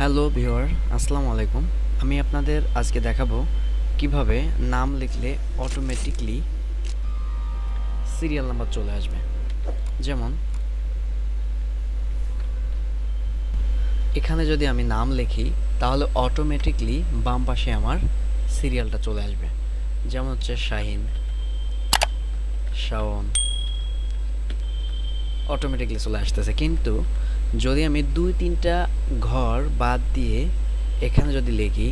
Hello viewer, আসসালামু আলাইকুম। আমি আপনাদের আজকে দেখাবো কিভাবে নাম লিখলে অটোমেটিকলি সিরিয়াল নাম্বার চলে আসবে। যেমন এখানে যদি আমি নাম লিখি তাহলে অটোমেটিকলি বাম পাশে আমার সিরিয়ালটা চলে আসবে। যেমন হচ্ছে শাহিন, শাওন, অটোমেটিকলি চলে আসতেছে। কিন্তু যদি আমি 2-3টা ঘর বাদ দিয়ে এখানে যদি লিখি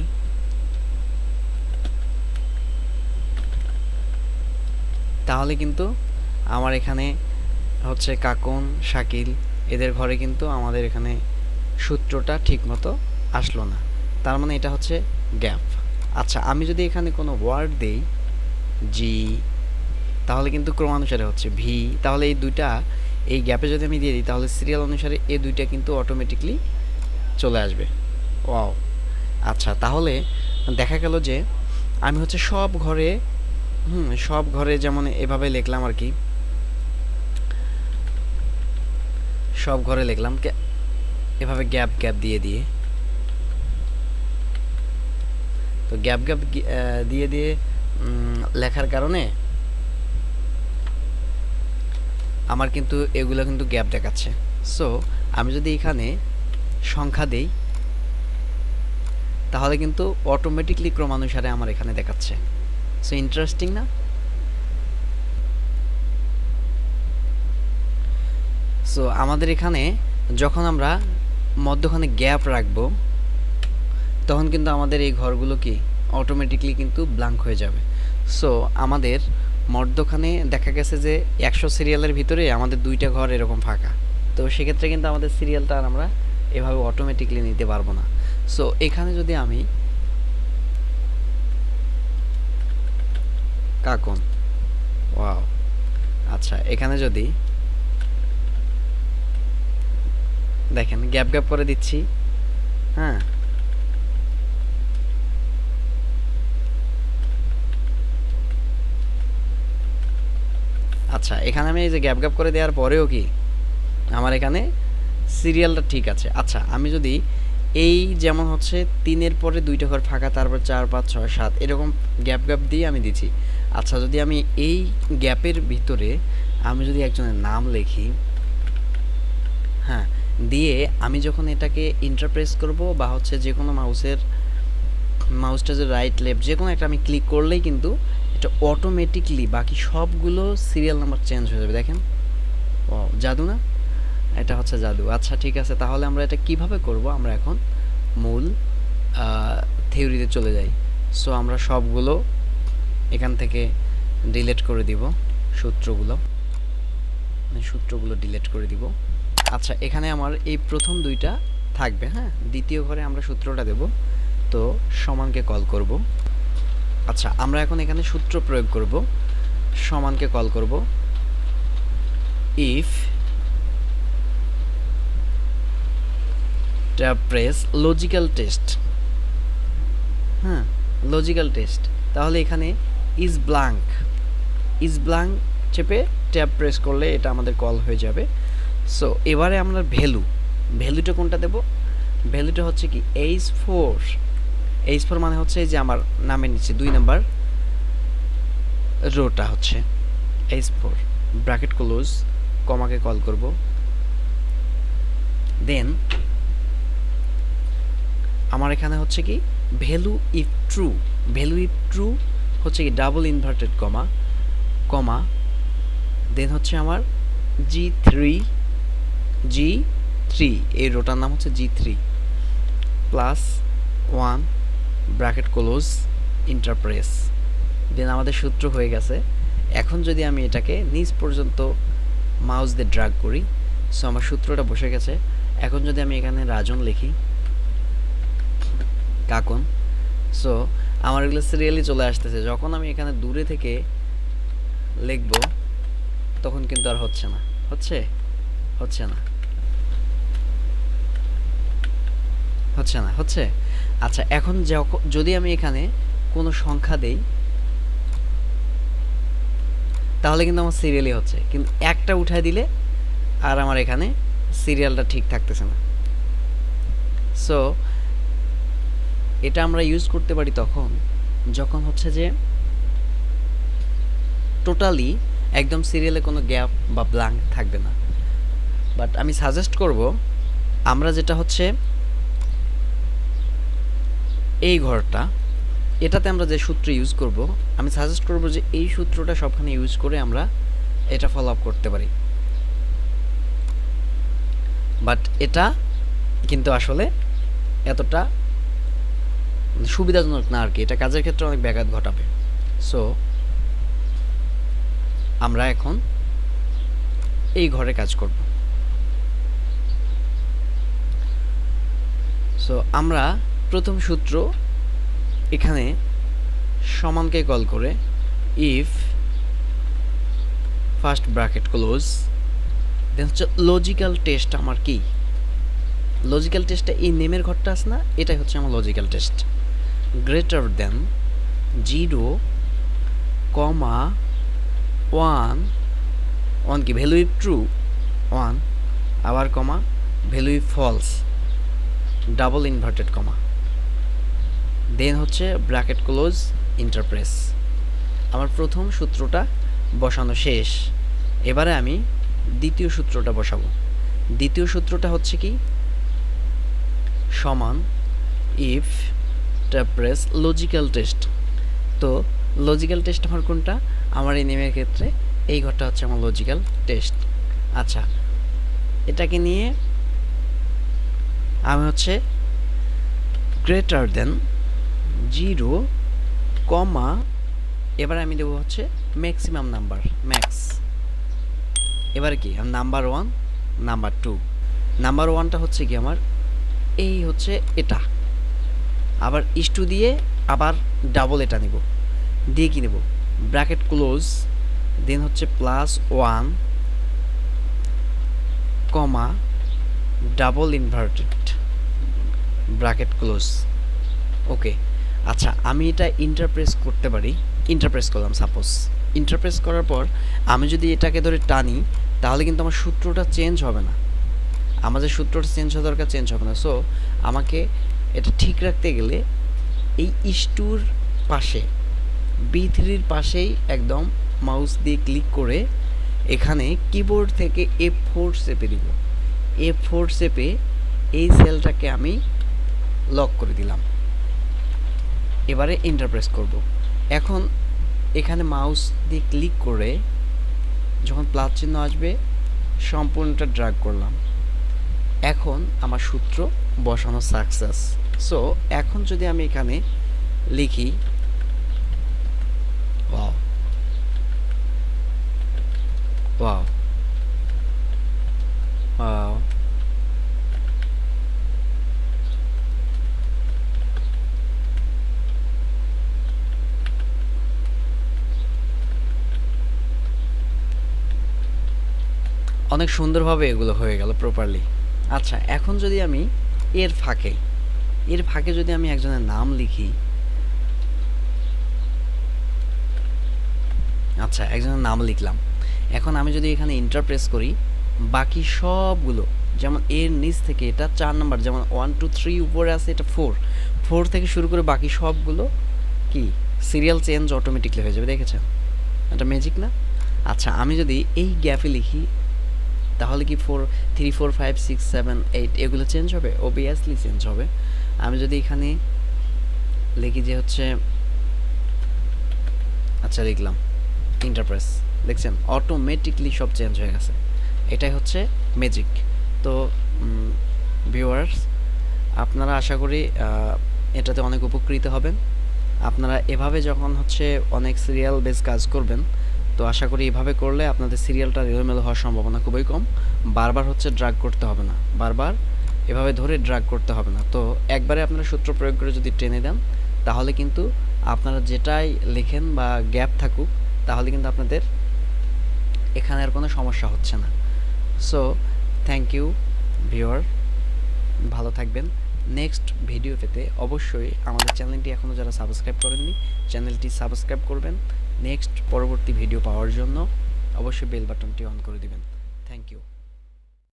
তাহলে কিন্তু আমার এখানে হচ্ছে কাকন, শাকিল এদের ঘরে কিন্তু আমাদের এখানে সূত্রটা ঠিকমতো আসলো না। তার মানে এটা হচ্ছে গ্যাপ। আচ্ছা, আমি যদি এখানে কোনো ওয়ার্ড দেই জি, তাহলে কিন্তু ক্রমানুসারে হচ্ছে ভি, তাহলে এই গ্যাপে যদি আমি দিয়ে দিই তাহলে সিরিয়াল অনুসারে এই দুইটা কিন্তু অটোমেটিকলি চলে আসবে। ওয়াও! আচ্ছা, তাহলে দেখা গেল যে আমি হচ্ছে সব ঘরে যেমন এভাবে লিখলাম আর কি, সব ঘরে লিখলাম এভাবে গ্যাপ গ্যাপ দিয়ে দিয়ে, তো গ্যাপ গ্যাপ দিয়ে দিয়ে লেখার কারণে আমার কিন্তু এগুলো কিন্তু গ্যাপ দেখাচ্ছে। সো আমি যদি এখানে সংখ্যা দেই তাহলে কিন্তু অটোমেটিকলি ক্রমানুসারে আমার এখানে দেখাচ্ছে। সো ইন্টারেস্টিং না? সো আমাদের এখানে যখন আমরা মধ্যখানে গ্যাপ রাখবো তখন কিন্তু আমাদের এই ঘরগুলো কি অটোমেটিকলি কিন্তু ব্ল্যাঙ্ক হয়ে যাবে। সো আমাদের মধ্যখানে দেখা গেছে যে 100 সিরিয়ালের ভিতরে আমাদের 2টা ঘর এরকম ফাঁকা, তো সেক্ষেত্রে কিন্তু আমাদের সিরিয়ালটা আর আমরা এভাবে অটোমেটিকলি নিতে পারবো না। সো এখানে যদি আমি কাকন, ওয়াও, আচ্ছা এখানে যদি দেখেন গ্যাপ গ্যাপ করে দিচ্ছি, হ্যাঁ, আচ্ছা এখানে আমি এই যে গ্যাপ গ্যাপ করে দেওয়ার পরেও কি আমার এখানে সিরিয়ালটা ঠিক আছে। আচ্ছা আমি যদি এই যেমন হচ্ছে 3-এর পরে 2টা ঘর ফাঁকা, তারপর 4, 5, 6, 7 এরকম গ্যাপ গ্যাপ দিয়ে আমি দিচ্ছি। আচ্ছা যদি আমি এই গ্যাপের ভিতরে আমি যদি একজনের নাম লিখি, হ্যাঁ, দিয়ে আমি যখন এটাকে ইন্টারপ্রেস করব বা হচ্ছে যে কোনো মাউসটা যে রাইট লেফট যে কোনো একটা আমি ক্লিক করলেই কিন্তু এটা অটোমেটিকলি বাকি সবগুলো সিরিয়াল নাম্বার চেঞ্জ হয়ে যাবে। দেখেন, ও জাদু না? এটা হচ্ছে জাদু। আচ্ছা ঠিক আছে, তাহলে আমরা এটা কিভাবে করব? আমরা এখন মূল থিওরিতে চলে যাই। সো আমরা সবগুলো এখান থেকে ডিলিট করে দিব, সূত্রগুলো ডিলিট করে দিব। আচ্ছা এখানে আমার এই প্রথম 2টা থাকবে, হ্যাঁ, দ্বিতীয় ঘরে আমরা সূত্রটা দেব, তো সমানকে কল করব। আচ্ছা আমরা এখন এখানে সূত্র প্রয়োগ করব, সমানকে কল করব ইফ প্রেস লজিক্যাল টেস্ট, হ্যাঁ, লজিক্যাল টেস্ট, তাহলে এখানে ইজ ব্ল্যাঙ্ক চেপে ট্যাব প্রেস করলে এটা আমাদের কল হয়ে যাবে। সো এবারে আমরা ভ্যালুটা কোনটা দেব? ভ্যালুটা হচ্ছে কি H4 মানে হচ্ছে যে আমার নামের নিচে 2 নাম্বার রোটা হচ্ছে H4, ব্র্যাকেট ক্লোজ, কমাকে কল করব, দেন আমার এখানে হচ্ছে কি ভ্যালু ইফ ট্রু হচ্ছে কি ডাবল ইনভার্টেড কমা দেন হচ্ছে আমার G3 এই রোটার নাম হচ্ছে G3 +1 ব্র্যাকেট ক্লোজ ইন্টারপ্রেস, দেন আমাদের সূত্র হয়ে গেছে। এখন যদি আমি এটাকে নিচ পর্যন্ত মাউস দিয়ে ড্র্যাগ করি, সো আমার সূত্রটা বসে গেছে। এখন যদি আমি এখানে রাজন লিখি, কাকন, সো আমার এগুলো সিরিয়ালি চলে আসতেছে। যখন আমি এখানে দূরে থেকে লিখব তখন কিন্তু আর হচ্ছে না, হচ্ছে। আচ্ছা এখন যদি আমি এখানে কোনো সংখ্যা দেই তাহলে কিন্তু আমার সিরিয়ালি হচ্ছে, কিন্তু একটা উঠায় দিলে আর আমার এখানে সিরিয়ালটা ঠিক থাকতেছে না। সো এটা আমরা ইউজ করতে পারি তখন যখন হচ্ছে যে টোটালি একদম সিরিয়ালে কোনো গ্যাপ বা ব্ল্যাঙ্ক থাকবে না। বাট আমি সাজেস্ট করব আমরা যেটা হচ্ছে এই ঘরটা, এটাতে আমরা যে সূত্র ইউজ করব, আমি সাজেস্ট করব যে এই সূত্রটা সবখানে ইউজ করে আমরা এটা ফলো আপ করতে পারি। বাট এটা কিন্তু আসলে এতটা সুবিধাজনক না আর কি, এটা কাজের ক্ষেত্রে অনেক ব্যাঘাত ঘটাবে। সো আমরা এখন এই ঘরে কাজ করব। সো আমরা প্রথম সূত্র এখানে সমানকে কল করে if first bracket close, then হচ্ছে লজিক্যাল টেস্ট। আমার কি লজিক্যাল টেস্টটা এই নেমের ঘরটা আছে না, এটাই হচ্ছে আমার লজিক্যাল টেস্ট। গ্রেটার দেন 0, 1 কি ভ্যালু ইফ ট্রু 1, আবার comma value if false, double inverted comma, then হচ্ছে ব্র্যাকেট ক্লোজ ইন্টারপ্রেস। আমার প্রথম সূত্রটা বসানো শেষ। এবারে আমি দ্বিতীয় সূত্রটা বসাবো। দ্বিতীয় সূত্রটা হচ্ছে কি সমান ইফ ইন্টারপ্রেস লজিক্যাল টেস্ট। তো লজিক্যাল টেস্ট আমার কোনটা, আমার এই নেমের ক্ষেত্রে এই ঘরটা হচ্ছে আমার লজিক্যাল টেস্ট। আচ্ছা, এটাকে নিয়ে আমি হচ্ছে গ্রেটার দেন 0, এবার আমি দেবো হচ্ছে ম্যাক্সিমাম নাম্বার ম্যাক্স। এবার কি নাম্বার 1, নাম্বার 2। নাম্বার 1টা হচ্ছে কি আমার এই হচ্ছে এটা, আবার ইস্টু দিয়ে আবার ডাবল এটা নেব, দিয়ে কি নেব ব্র্যাকেট ক্লোজ, দেন হচ্ছে +1 comma double inverted bracket close. Okay, আচ্ছা আমি এটা ইন্টারপ্রেস করতে পারি। ইন্টারপ্রেস করলাম, সাপোজ ইন্টারপ্রেস করার পর আমি যদি এটাকে ধরে টানি তাহলে কিন্তু আমার সূত্রটা চেঞ্জ হবে না। আমার যে সূত্রটা চেঞ্জ হওয়া দরকার চেঞ্জ হবে না। সো আমাকে এটা ঠিক রাখতে গেলে এই ইস্টুর পাশে B3-র পাশেই একদম মাউস দিয়ে ক্লিক করে এখানে কিবোর্ড থেকে F4 চেপে দিব। F4 চেপে এই সেলটাকে আমি লক করে দিলাম। এবারে ইন্টারপ্রেস করব। এখন এখানে মাউস দিয়ে ক্লিক করে যখন প্লাস চিহ্ন আসবে সম্পূর্ণটা ড্র্যাগ করলাম। এখন আমার সূত্র বসানো সাকসেস। সো এখন যদি আমি এখানে লিখি ওয়াও ওয়াও ওয়াও, অনেক সুন্দরভাবে এগুলো হয়ে গেল প্রপারলি। আচ্ছা, এখন যদি আমি এর ফাঁকে যদি আমি একজনের নাম লিখি, আচ্ছা একজনের নাম লিখলাম। এখন আমি যদি এখানে ইন্টারপ্রেস করি, বাকি সবগুলো যেমন এর নিচ থেকে এটা 4 নাম্বার, যেমন 1 2 3 উপরে আছে এটা 4 থেকে শুরু করে বাকি সবগুলো কি সিরিয়াল চেঞ্জ অটোমেটিকলি হয়ে যাবে। দেখেছেন এটা ম্যাজিক না? আচ্ছা আমি যদি এই গ্যাপে লিখি তাহলে কি 3 4 5 6 7 8 এগুলো চেঞ্জ হবে? অবভিয়াসলি চেঞ্জ হবে। আমি যদি এখানে লিখি যে হচ্ছে, আচ্ছা লিখলাম ইন্টারপ্রেস, দেখছেন অটোমেটিকলি সব চেঞ্জ হয়ে গেছে। এটাই হচ্ছে ম্যাজিক। তো ভিউয়ার্স, আপনারা আশা করি এটাতে অনেক উপকৃত হবেন। আপনারা এভাবে যখন হচ্ছে অনেক সিরিয়াল বেস কাজ করবেন, তো আশা করি এভাবে করলে আপনাদের সিরিয়ালটা এলোমেলো হওয়ার সম্ভাবনা খুবই কম। বারবার হচ্ছে ড্র্যাগ করতে হবে না, বারবার এভাবে ধরে ড্র্যাগ করতে হবে না। তো একবারে আপনারা সূত্র প্রয়োগ করে যদি টেনে দেন তাহলে কিন্তু আপনারা যেটাই লেখেন বা গ্যাপ থাকুক তাহলে কিন্তু আপনাদের এখানে আর কোনো সমস্যা হচ্ছে না। সো থ্যাংক ইউ ভিউয়ার, ভালো থাকবেন। নেক্সট ভিডিও পেতে অবশ্যই আমাদের চ্যানেলটি এখনও যারা সাবস্ক্রাইব করেননি চ্যানেলটি সাবস্ক্রাইব করবেন। নেক্সট পরবর্তী ভিডিও পাওয়ার জন্য অবশ্যই বেল বাটনটি অন করে দিবেন। Thank you.